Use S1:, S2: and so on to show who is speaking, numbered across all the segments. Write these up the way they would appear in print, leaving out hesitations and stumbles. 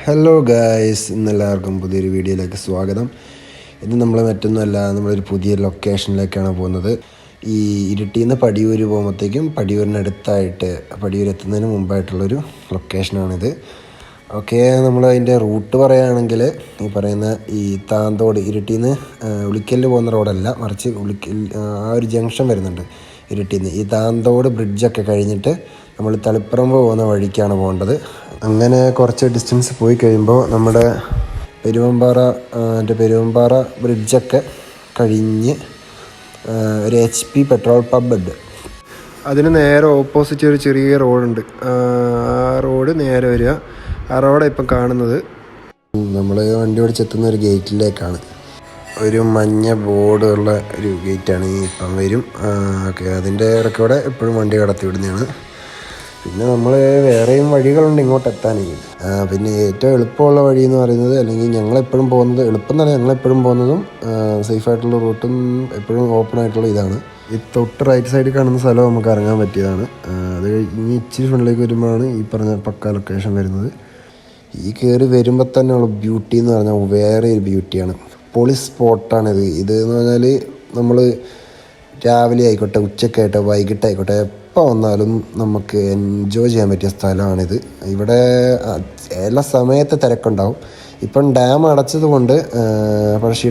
S1: Hello guys, ഇന്നെല്ലാവർക്കും പുതിയൊരു വീഡിയോയിലേക്ക് സ്വാഗതം. ഇത് നമ്മൾ മറ്റൊന്നുമല്ല, നമ്മളൊരു പുതിയ ലൊക്കേഷനിലേക്കാണ് പോകുന്നത്. ഈ ഇരിട്ടിയിൽ നിന്ന് പടിയൂർ പോകുമ്പോഴത്തേക്കും പടിയൂരിനടുത്തായിട്ട് പടിയൂരെത്തുന്നതിന് മുമ്പായിട്ടുള്ളൊരു ലൊക്കേഷനാണിത്. ഓക്കെ, നമ്മൾ അതിൻ്റെ റൂട്ട് പറയുകയാണെങ്കിൽ ഈ പറയുന്ന ഈ താന്തോട് ഇരിട്ടിയിൽ നിന്ന് ഉളിക്കലിൽ പോകുന്ന റോഡല്ല, മറിച്ച് ഉളിക്കൽ ആ ഒരു ജംഗ്ഷൻ വരുന്നുണ്ട് ഇരിട്ടിയിൽ നിന്ന്. ഈ താന്തോട് ബ്രിഡ്ജൊക്കെ കഴിഞ്ഞിട്ട് നമ്മൾ തളിപ്പറമ്പ് പോകുന്ന വഴിക്കാണ് പോകേണ്ടത്. അങ്ങനെ കുറച്ച് ഡിസ്റ്റൻസ് പോയി കഴിയുമ്പോൾ നമ്മുടെ പെരുവമ്പാറ ബ്രിഡ്ജൊക്കെ കഴിഞ്ഞ് ഒരു HP പെട്രോൾ പമ്പ് ഉണ്ട്. അതിന് നേരെ ഓപ്പോസിറ്റ് ഒരു ചെറിയ റോഡുണ്ട്. ആ റോഡ് നേരെ വരിക. ആ റോഡാണ് ഇപ്പം കാണുന്നത്. നമ്മൾ വണ്ടി ഓടിച്ചെത്തുന്ന ഒരു ഗേറ്റിലേക്കാണ്. ഒരു മഞ്ഞ ബോർഡ് ഉള്ള ഒരു ഗേറ്റാണ് ഇപ്പം വരും. ഓക്കെ, അതിൻ്റെ ഇടയ്ക്കൂടെ എപ്പോഴും വണ്ടി കടത്തി വിടുന്നതാണ്. പിന്നെ നമ്മൾ വേറെയും വഴികളുണ്ട് ഇങ്ങോട്ട് എത്താനെങ്കിൽ. പിന്നെ ഏറ്റവും എളുപ്പമുള്ള വഴി എന്ന് പറയുന്നത്, അല്ലെങ്കിൽ ഞങ്ങളെപ്പോഴും പോകുന്നത്, എളുപ്പം തന്നെ ഞങ്ങളെപ്പോഴും പോകുന്നതും സേഫായിട്ടുള്ള റൂട്ടും എപ്പോഴും ഓപ്പൺ ആയിട്ടുള്ള ഇതാണ്. ഈ തൊട്ട് റൈറ്റ് സൈഡിൽ കാണുന്ന സ്ഥലം നമുക്ക് ഇറങ്ങാൻ പറ്റിയതാണ്. അത് കഴിഞ്ഞ് ഇച്ചിരി ഫ്രണ്ടിലേക്ക് വരുമ്പോഴാണ് ഈ പറഞ്ഞ പക്ക ലൊക്കേഷൻ വരുന്നത്. ഈ കയറി വരുമ്പോൾ തന്നെ ഉള്ള ബ്യൂട്ടി എന്ന് പറഞ്ഞാൽ വേറെ ഒരു ബ്യൂട്ടിയാണ്. പൊളി സ്പോട്ടാണിത്. എന്ന് പറഞ്ഞാൽ നമ്മൾ രാവിലെ ആയിക്കോട്ടെ, ഉച്ചക്കായിട്ടോ, വൈകിട്ടായിക്കോട്ടെ, എപ്പോൾ വന്നാലും നമുക്ക് എൻജോയ് ചെയ്യാൻ പറ്റിയ സ്ഥലമാണിത്. ഇവിടെ എല്ലാ സമയത്ത് തിരക്കുണ്ടാവും. ഇപ്പം ഡാം അടച്ചത് കൊണ്ട്, പഴശ്ശി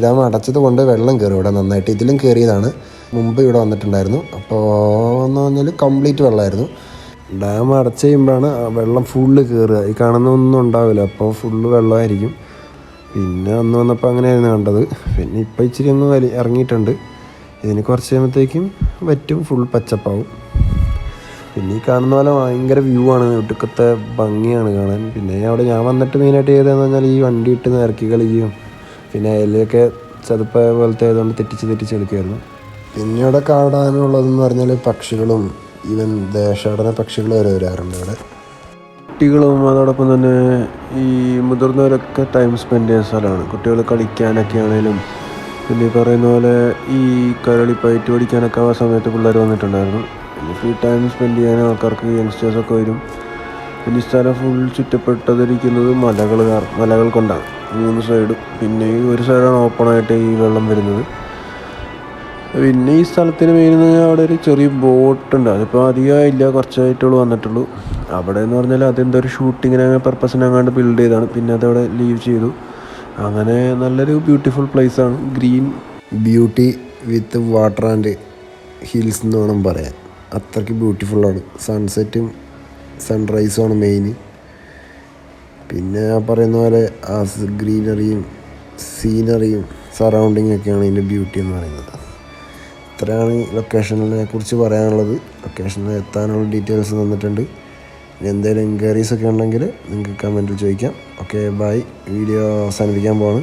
S1: ഡാം അടച്ചത് കൊണ്ട് വെള്ളം കയറും ഇവിടെ നന്നായിട്ട്. ഇതിലും കയറിയതാണ്, മുമ്പ് ഇവിടെ വന്നിട്ടുണ്ടായിരുന്നു. അപ്പോൾ എന്ന് പറഞ്ഞാൽ കംപ്ലീറ്റ് വെള്ളമായിരുന്നു. ഡാം അടച്ച് കഴിയുമ്പോഴാണ് വെള്ളം ഫുള്ള് കയറുക. ഈ കാണുന്നൊന്നും ഉണ്ടാവില്ല, അപ്പോൾ ഫുള്ള് വെള്ളമായിരിക്കും. പിന്നെ അന്ന് വന്നപ്പോൾ അങ്ങനെയായിരുന്നു കണ്ടത്. പിന്നെ ഇപ്പം ഇച്ചിരി ഒന്ന് ഇറങ്ങിയിട്ടുണ്ട്. ഇതിന് കുറച്ച് കഴിയുമ്പോഴത്തേക്കും പറ്റും, ഫുൾ പച്ചപ്പാവും. പിന്നെ ഈ കാണുന്ന പോലെ ഭയങ്കര വ്യൂ ആണ്, ഒടുക്കത്തെ ഭംഗിയാണ് കാണാൻ. പിന്നെ അവിടെ ഞാൻ വന്നിട്ട് മെയിനായിട്ട് ചെയ്തതെന്ന് പറഞ്ഞാൽ ഈ വണ്ടി ഇട്ട് ഇറക്കി കളിക്കുകയും പിന്നെ അതിലൊക്കെ ചതുപ്പ പോലത്തെ ആയതുകൊണ്ട് തെറ്റിച്ച് എടുക്കുമായിരുന്നു. പിന്നെ ഇവിടെ കാണാനുള്ളതെന്ന് പറഞ്ഞാൽ പക്ഷികളും ഈവൻ ദേശാടന പക്ഷികൾ വരെ വരാറുണ്ട് ഇവിടെ. കുട്ടികളും അതോടൊപ്പം തന്നെ ഈ മുതിർന്നവരൊക്കെ ടൈം സ്പെൻഡ് ചെയ്യുന്ന സ്ഥലമാണ്. കുട്ടികൾ കളിക്കാനൊക്കെ ആണെങ്കിലും, പിന്നെ ഈ പറയുന്ന പോലെ ഈ കരളിപ്പയറ്റ് പഠിക്കാനൊക്കെ ആ സമയത്ത് പിള്ളേർ വന്നിട്ടുണ്ടായിരുന്നു. പിന്നെ ഫ്രീ ടൈം സ്പെൻഡ് ചെയ്യാൻ ആൾക്കാർക്ക് യങ്സ്റ്റേഴ്സൊക്കെ വരും. പിന്നെ ഈ സ്ഥലം ഫുൾ ചുറ്റപ്പെട്ടതിരിക്കുന്നത് മലകൾ കൊണ്ടാണ്, 3 സൈഡും. പിന്നെ ഈ ഒരു സൈഡാണ് ഓപ്പണായിട്ട് ഈ വെള്ളം വരുന്നത്. പിന്നെ ഈ സ്ഥലത്തിന് മെയിൻ അവിടെ ഒരു ചെറിയ ബോട്ടുണ്ട്. അതിപ്പോൾ അധികമായില്ല, കുറച്ചായിട്ടുള്ളൂ വന്നിട്ടുള്ളൂ. അവിടെ എന്ന് പറഞ്ഞാൽ അതെന്തോ ഒരു ഷൂട്ടിങ്ങിന് പർപ്പസിനങ്ങാണ്ട് ബിൽഡ് ചെയ്താണ്. പിന്നെ അതവിടെ ലീവ് ചെയ്തു. അങ്ങനെ നല്ലൊരു ബ്യൂട്ടിഫുൾ പ്ലേസാണ്. Green beauty with water and hills എന്ന് വേണം പറയാൻ. അത്രയ്ക്ക് ബ്യൂട്ടിഫുള്ളാണ്. സൺസെറ്റും സൺറൈസുമാണ് മെയിൻ. പിന്നെ പറയുന്ന പോലെ ആ ഗ്രീനറിയും സീനറിയും സറൗണ്ടിങ് ഒക്കെയാണ് ഇതിൻ്റെ ബ്യൂട്ടി എന്ന് പറയുന്നത്. ഇത്രയാണ് ലൊക്കേഷനെ കുറിച്ച് പറയാനുള്ളത്. ലൊക്കേഷനിൽ എത്താനുള്ള ഡീറ്റെയിൽസ് തന്നിട്ടുണ്ട്. ഇനി എന്തെങ്കിലും എൻക്വയറീസൊക്കെ ഉണ്ടെങ്കിൽ നിങ്ങൾക്ക് കമൻറ്റിൽ ചോദിക്കാം. Okay, by. വീഡിയോ അവസാനിപ്പിക്കാൻ പോവാണ്.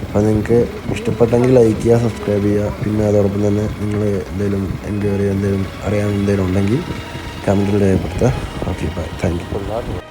S1: അപ്പോൾ നിങ്ങൾക്ക് ഇഷ്ടപ്പെട്ടെങ്കിൽ ലൈക്ക് ചെയ്യുക, സബ്സ്ക്രൈബ് ചെയ്യുക. പിന്നെ അതോടൊപ്പം തന്നെ നിങ്ങൾ എന്തെങ്കിലും എൻക്വയറി എന്തെങ്കിലും അറിയാൻ എന്തെങ്കിലും ഉണ്ടെങ്കിൽ കമൻറ്റിൽ രേഖപ്പെടുത്തുക. Okay, bye. Thank U.